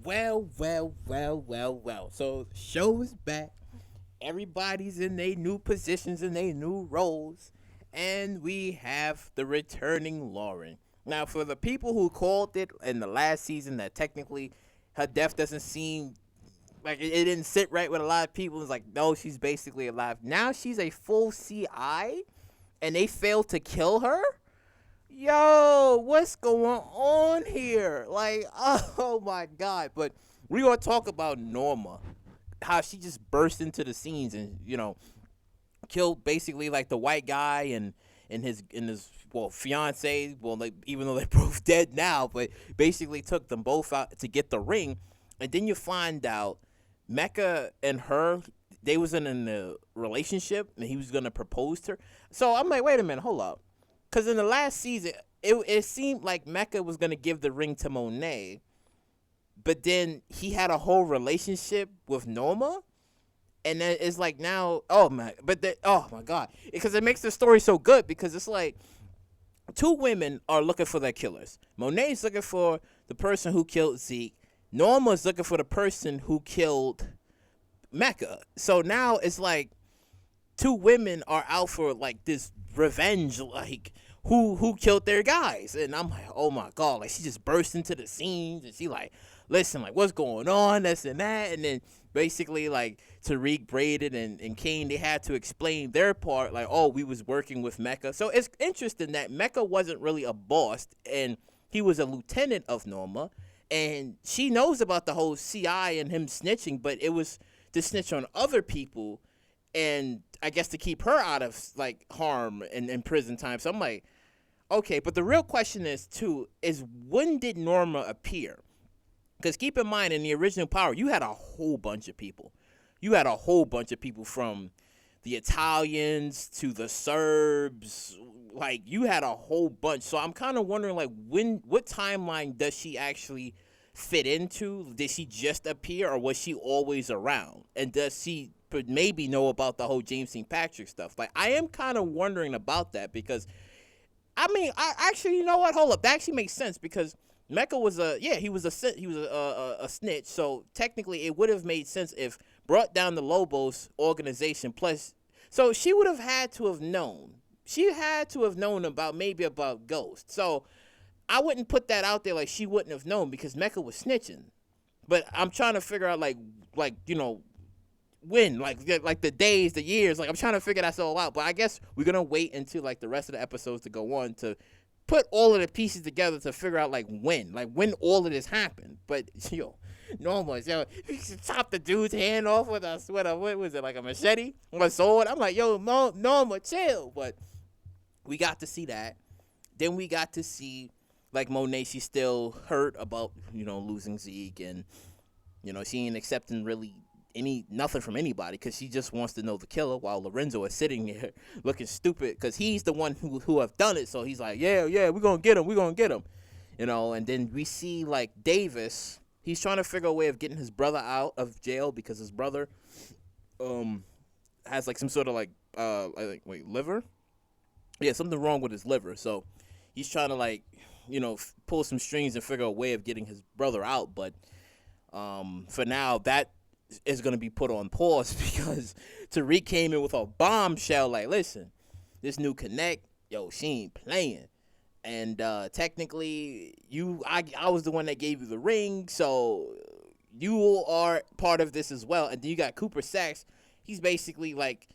Well. So the show is back. Everybody's in their new positions and their new roles, and we have the returning Lauren. Now, for the people who called it in the last season that technically her death doesn't seem like it didn't sit right with a lot of people, it's like no, she's basically alive. Now she's a full CI, and they failed to kill her. Yo, what's going on here? Like, oh my god. But we gonna talk about Norma, how she just burst into the scenes and killed basically like the white guy and his fiance. Well, like even though they're both dead now, but basically took them both out to get the ring, and then you find out Mecca and her, they was in a relationship and he was gonna propose to her. So I'm like, wait a minute, hold up. Because in the last season, it seemed like Mecca was going to give the ring to Monet, but then he had a whole relationship with Norma. And then it's like now, oh my God. Because it makes the story so good because it's like two women are looking for their killers. Monet's looking for the person who killed Zeke. Norma's looking for the person who killed Mecca. So now it's like two women are out for like this revenge, like who killed their guys. And I'm like, oh my god, like she just burst into the scenes and she like, listen, like what's going on, this and that. And then basically like Tariq, Braden, and Kane, they had to explain their part, like, oh, we was working with Mecca. So it's interesting that Mecca wasn't really a boss and he was a lieutenant of Norma, and she knows about the whole CI and him snitching, but it was to snitch on other people and I guess to keep her out of like harm and prison time. So I'm like, okay, but the real question is when did Norma appear? Because keep in mind, in the original Power, you had a whole bunch of people. You had a whole bunch of people from the Italians to the Serbs. Like you had a whole bunch. So I'm kind of wondering, like, what timeline does she actually fit into? Did she just appear, or was she always around? And does she maybe know about the whole James St. Patrick stuff? Like, I am kind of wondering about that because, I mean, I actually, you know what? Hold up, that actually makes sense because Mecca was a snitch. So technically, it would have made sense if brought down the Lobos organization. Plus, so she would have had to have known. She had to have known about Ghost. So I wouldn't put that out there like she wouldn't have known because Mecca was snitching. But I'm trying to figure out like when, like the days, the years. Like I'm trying to figure that all out. But I guess we're gonna wait until like the rest of the episodes to go on to put all of the pieces together to figure out like when all of this happened. But Norma, he chopped the dude's hand off with what was it, like a machete or a sword? I'm like, Norma, chill. But we got to see that. Then we got to see like Monet, she's still hurt about losing Zeke, and she ain't accepting really nothing from anybody because she just wants to know the killer, while Lorenzo is sitting there looking stupid because he's the one who have done it. So he's like, yeah, we're gonna get him, and then we see like Davis, he's trying to figure a way of getting his brother out of jail because his brother has like some sort of like liver, something wrong with his liver. So he's trying to like pull some strings and figure a way of getting his brother out. But for now, that is going to be put on pause because Tariq came in with a bombshell like, listen, this new connect, she ain't playing. And technically, I was the one that gave you the ring, so you are part of this as well. And then you got Cooper Sacks. He's basically like,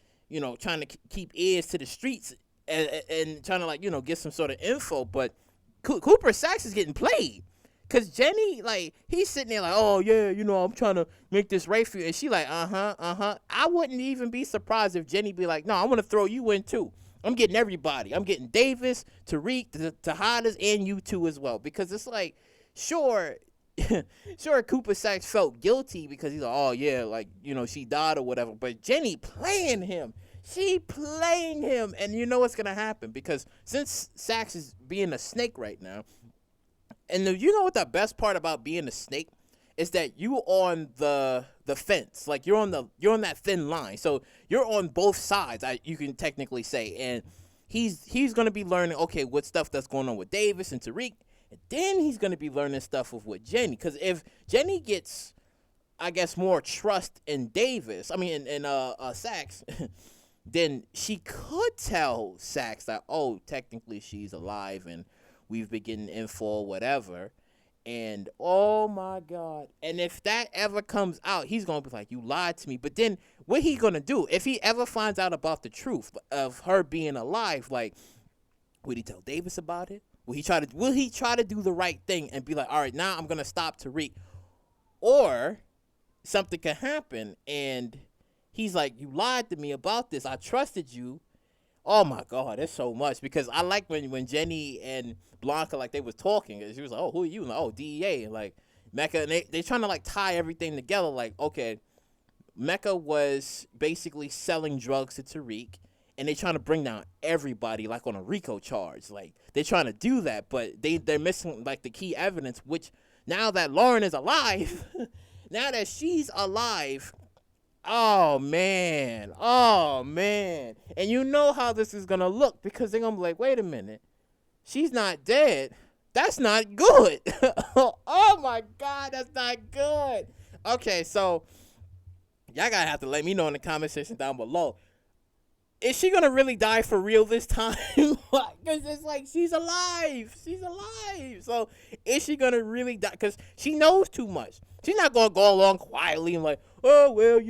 trying to keep ears to the streets and trying to like, get some sort of info. But Cooper Sacks is getting played. Because Jenny, like, he's sitting there like, oh, yeah, I'm trying to make this right for you. And she like, uh-huh. I wouldn't even be surprised if Jenny be like, no, I want to throw you in too. I'm getting everybody. I'm getting Davis, Tariq, Tejadas, and you two as well. Because it's like, sure, Cooper Sacks felt guilty because he's like, oh, yeah, like, she died or whatever. But Jenny playing him. She playing him. And you know what's going to happen. Because since Sacks is being a snake right now, and you know what the best part about being a snake is that you on the fence, like you're on that thin line, so you're on both sides. You can technically say, and he's gonna be learning, okay, what stuff that's going on with Davis and Tariq, Then he's gonna be learning stuff with Jenny. Because if Jenny gets, I guess, more trust in Davis, I mean, in Sax, then she could tell Sax that, oh, technically she's alive and we've been getting info or whatever. And oh my God. And if that ever comes out, he's gonna be like, you lied to me. But then what he gonna do? If he ever finds out about the truth of her being alive, like, would he tell Davis about it? Will he try to do the right thing and be like, all right, now I'm gonna stop Tariq? Or something can happen and he's like, you lied to me about this. I trusted you. Oh my God, there's so much. Because I like when Jenny and Blanca, like, they was talking, and she was like, oh, who are you? And like, oh, DEA. And like Mecca, and they trying to like tie everything together. Like, okay, Mecca was basically selling drugs to Tariq, and they trying to bring down everybody like on a RICO charge. Like, they're trying to do that, but they're missing like the key evidence, which now that Lauren is alive, now that she's alive, oh man, and you know how this is gonna look, because they're gonna be like, wait a minute, she's not dead. That's not good. Oh my God, that's not good. Okay, so y'all gotta have to let me know in the comment section down below. Is she gonna really die for real this time? Because it's like, she's alive. So is she gonna really die? Because she knows too much. She's not gonna go along quietly and like, oh well,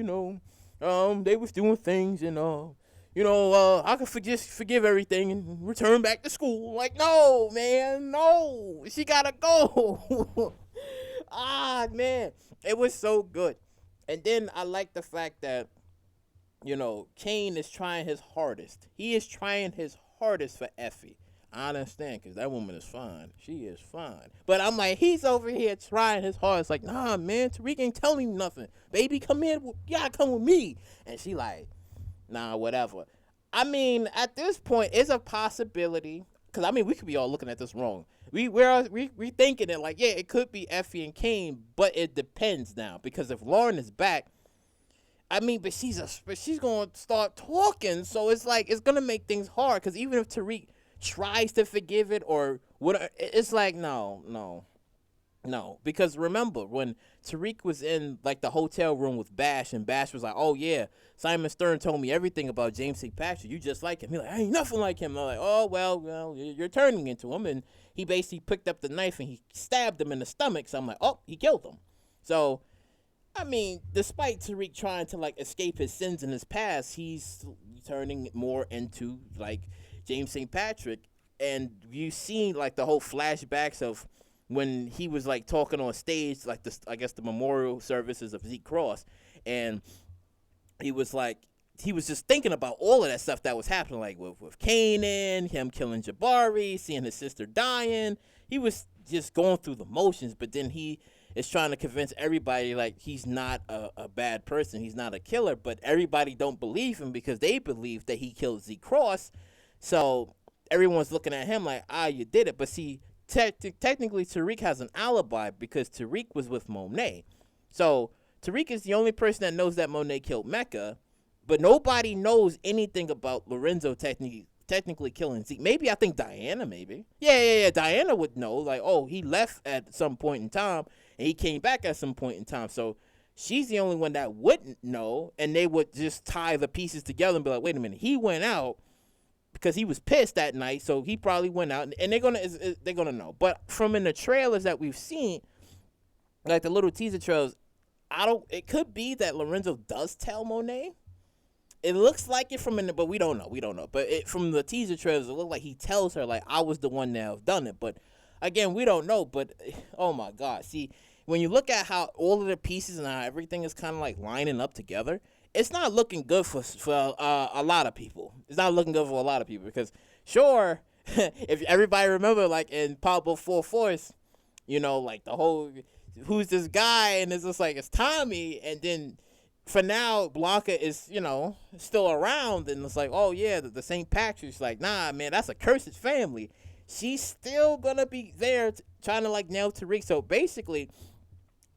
they was doing things, and I could just forgive everything and return back to school. Like, no, man, no. She gotta go. Ah, man, it was so good. And then I like the fact that, Kane is trying his hardest. He is trying his hardest for Effie. I understand, because that woman is fine. She is fine. But I'm like, he's over here trying his hardest. Like, nah, man, Tariq ain't telling me nothing. Baby, come in. You gotta come with me. And she like, nah, whatever. I mean, at this point, it's a possibility. Because, I mean, we could be all looking at this wrong. We're thinking it like, yeah, it could be Effie and Kane. But it depends now. Because if Lauren is back, I mean, but she's going to start talking. So it's like, it's going to make things hard. Because even if Tariq tries to forgive it or what, it's like, no. Because remember, when Tariq was in like the hotel room with Bash, and Bash was like, oh yeah, Simon Stern told me everything about James St. Patrick. You just like him. He's like, I ain't nothing like him. I'm like, oh, well, you're turning into him. And he basically picked up the knife and he stabbed him in the stomach. So I'm like, oh, he killed him. So, I mean, despite Tariq trying to like escape his sins in his past, he's turning more into like James St. Patrick. And you've seen like the whole flashbacks of when he was like talking on stage, like I guess the memorial services of Zeke Cross, and he was just thinking about all of that stuff that was happening, like with Kanan, him killing Jabari, seeing his sister dying. He was just going through the motions, but then he is trying to convince everybody like he's not a bad person, he's not a killer, but everybody don't believe him because they believe that he killed Zeke Cross. So everyone's looking at him like, you did it. But see, technically Tariq has an alibi because Tariq was with Monet. So Tariq is the only person that knows that Monet killed Mecca, but nobody knows anything about Lorenzo technically killing Zeke. Maybe, I think Diana, maybe. Yeah. Diana would know, like, oh, he left at some point in time and he came back at some point in time. So she's the only one that wouldn't know, and they would just tie the pieces together and be like, wait a minute, he went out because he was pissed that night, so he probably went out, and they're gonna know. But from in the trailers that we've seen, like the little teaser trailers, it could be that Lorenzo does tell Monet. It looks like it but we don't know. But from the teaser trailers, it looks like he tells her, like, I was the one that have done it. But again, we don't know. But oh my God, see, when you look at how all of the pieces and how everything is kind of like lining up together, it's not looking good for a lot of people. It's not looking good for a lot of people because, sure, if everybody remember, like in Pablo 4 Force, like the whole, who's this guy? And it's just like, it's Tommy. And then for now, Blanca is, still around. And it's like, oh, yeah, the St. Patrick's like, nah, man, that's a cursed family. She's still going to be there trying to like nail Tariq. So basically,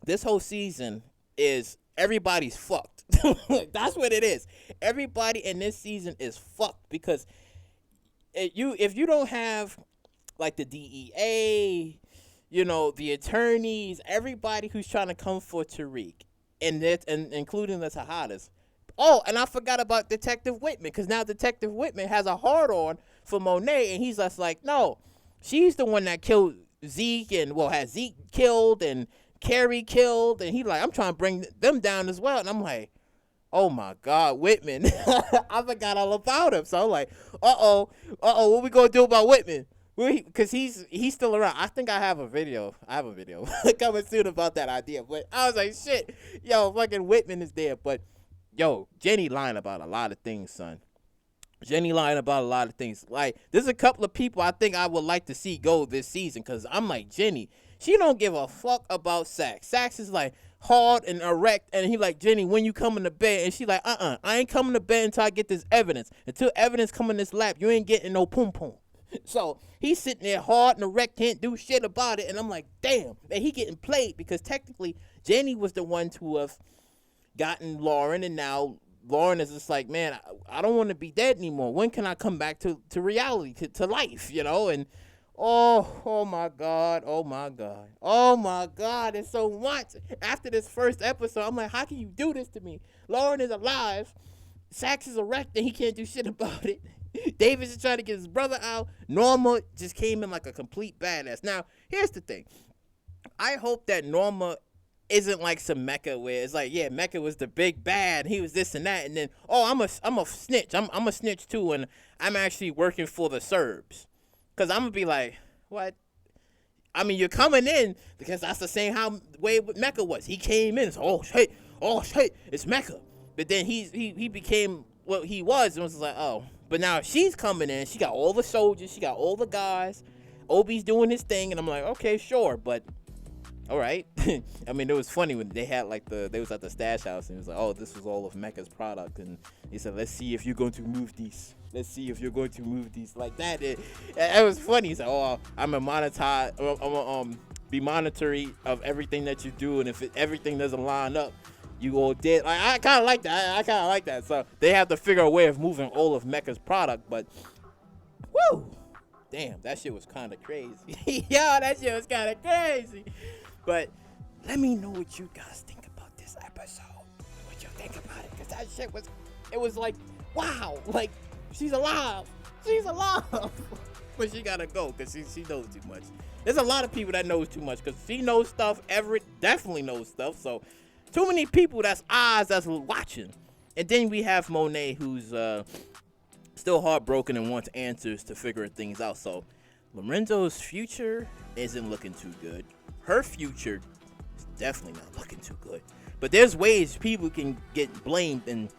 this whole season is everybody's fucked. That's what it is. Everybody in this season is fucked because if you don't have like the DEA, the attorneys, everybody who's trying to come for Tariq, and including the Tejadas. Oh, and I forgot about Detective Whitman, because now Detective Whitman has a hard on for Monet, and he's just like, no, she's the one that killed Zeke, and had Zeke killed and Carrie killed, and he like, I'm trying to bring them down as well, and I'm like, oh my God, Whitman. I forgot all about him. So I'm like, what we gonna do about Whitman? Because he's still around. I think I have a video. Coming soon about that idea. But I was like, shit, yo, fucking Whitman is there. But yo, Jenny lying about a lot of things, son. Jenny lying about a lot of things. Like, there's a couple of people I think I would like to see go this season, because I'm like, Jenny, she don't give a fuck about Sax. Sax is like hard and erect, and he like, Jenny, when you coming to bed? And she like, I ain't coming to bed until I get this evidence. Until evidence come in this lap, you ain't getting no pum pum. So he's sitting there hard and erect, can't do shit about it, and I'm like, damn. And he getting played, because technically Jenny was the one to have gotten Lauren, and now Lauren is just like, man, I don't want to be dead anymore. When can I come back to reality, to life, And oh my God, it's so much. After this first episode, I'm like, how can you do this to me? Lauren is alive, Sax is erect, and he can't do shit about it. Davis is trying to get his brother out. Norma just came in like a complete badass. Now, here's the thing. I hope that Norma isn't like some Mecca where it's like, yeah, Mecca was the big bad, he was this and that, and then, I'm a snitch. I'm a snitch too, and I'm actually working for the Serbs. Because I'm going to be like, what? I mean, you're coming in, because that's the same way Mecca was. He came in, oh shit, it's Mecca. But then he became what he was, and was like, oh. But now she's coming in, she got all the soldiers, she got all the guys, Obi's doing his thing, and I'm like, okay, sure, but all right. I mean, it was funny when they had they was at the stash house, and it was like, oh, this was all of Mecca's product, and he said, let's see if you're going to move these. Like that. It was funny. He said, oh, I'm gonna be monitoring of everything that you do, and if everything doesn't line up, you all dead. Like, I kind of like that. So they have to figure a way of moving all of Mecca's product, but woo, damn, that shit was kind of crazy. That shit was kind of crazy. But let me know what you guys think about this episode. What you think about it? Because that shit was like, wow, like, she's alive. But she gotta go, because she knows too much. There's a lot of people that knows too much, because she knows stuff. Everett definitely knows stuff. So too many people that's watching. And then we have Monet, who's still heartbroken and wants answers to figure things out. So Lorenzo's future isn't looking too good. Her future is definitely not looking too good. But there's ways people can get blamed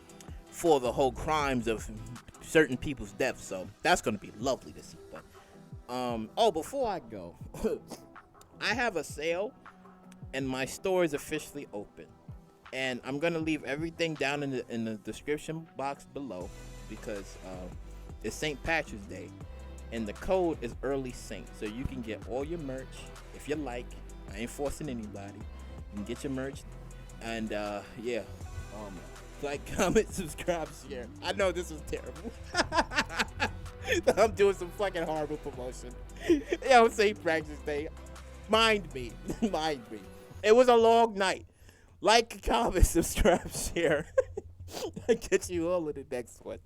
for the whole crimes of certain people's deaths. So that's going to be lovely to see. But before I go, I have a sale, and my store is officially open. And I'm going to leave everything down in the description box below, because it's St. Patrick's Day, and the code is Early Saint. So you can get all your merch if you like. I ain't forcing anybody. You can get your merch. And yeah. Like, comment, subscribe, share. I know this was terrible. I'm doing some fucking horrible promotion. St. Patrick's Day. Mind me. It was a long night. Like, comment, subscribe, share. I'll get you all in the next one.